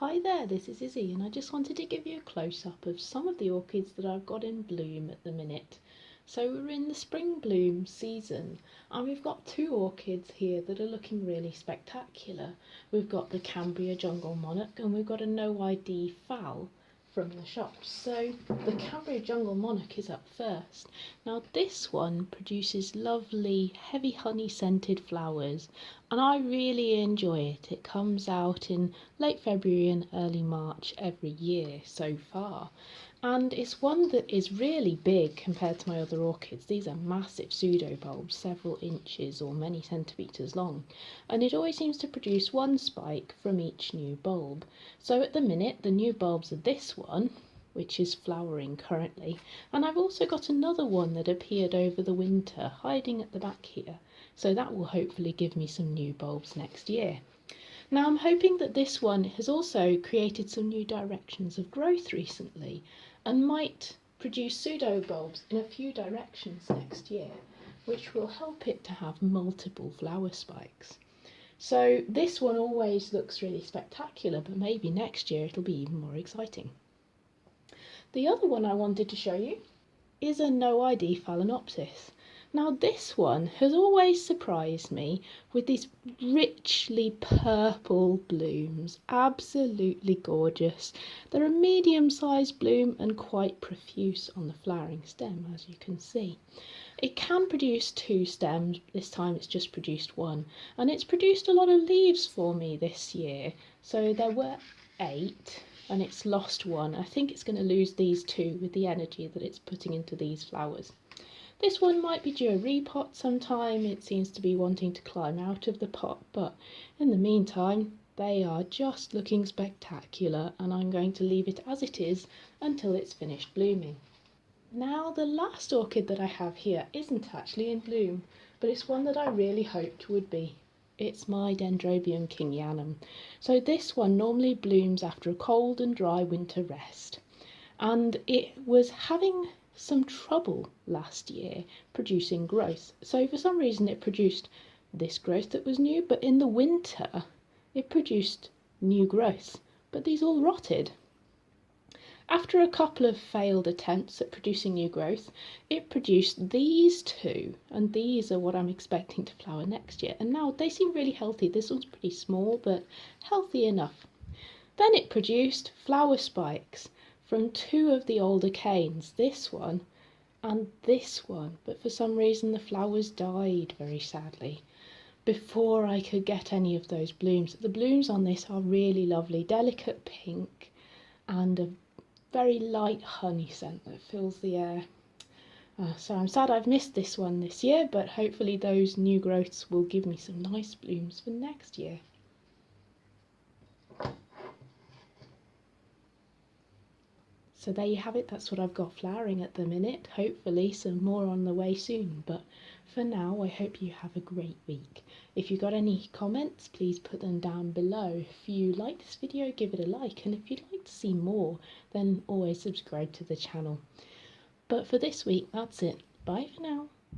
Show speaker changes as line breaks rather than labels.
Hi there, this is Izzy and I just wanted to give you a close-up of some of the orchids that I've got in bloom at the minute. So we're in the spring bloom season and we've got two orchids here that are looking really spectacular. We've got the Cambria jungle monarch and we've got a noID phal from the shops. So the Cambria jungle monarch is up first. Now this one produces lovely heavy honey scented flowers and I really enjoy it. It comes out in late February and early March every year so far. And it's one that is really big compared to my other orchids. These are massive pseudobulbs, several inches or many centimetres long. And it always seems to produce one spike from each new bulb. So at the minute, the new bulbs are this one, which is flowering currently. And I've also got another one that appeared over the winter, hiding at the back here. So that will hopefully give me some new bulbs next year. Now I'm hoping that this one has also created some new directions of growth recently and might produce pseudobulbs in a few directions next year, which will help it to have multiple flower spikes. So this one always looks really spectacular, but maybe next year it'll be even more exciting. The other one I wanted to show you is a noID Phalaenopsis. Now this one has always surprised me with these richly purple blooms, absolutely gorgeous. They're a medium-sized bloom and quite profuse on the flowering stem, as you can see. It can produce two stems, this time it's just produced one, and it's produced a lot of leaves for me this year. So there were 8 and it's lost one. I think it's going to lose these 2 with the energy that it's putting into these flowers. This one might be due a repot sometime. It seems to be wanting to climb out of the pot, but in the meantime they are just looking spectacular and I'm going to leave it as it is until it's finished blooming. Now the last orchid that I have here isn't actually in bloom, but it's one that I really hoped would be. It's my Dendrobium kingianum. So this one normally blooms after a cold and dry winter rest, and it was having some trouble last year producing growth. So for some reason it produced this growth that was new, but in the winter it produced new growth, but these all rotted. After a couple of failed attempts at producing new growth, it produced these 2, and these are what I'm expecting to flower next year. And now they seem really healthy. This one's pretty small, but healthy enough. Then it produced flower spikes from 2 of the older canes, this one and this one, but for some reason the flowers died very sadly before I could get any of those blooms. The blooms on this are really lovely, delicate pink and a very light honey scent that fills the air. So I'm sad I've missed this one this year, but hopefully those new growths will give me some nice blooms for next year. So there you have it, that's what I've got flowering at the minute. Hopefully some more on the way soon, but for now I hope you have a great week. If you've got any comments, please put them down below. If you like this video, give it a like, and if you'd like to see more, then always subscribe to the channel. But for this week, that's it. Bye for now.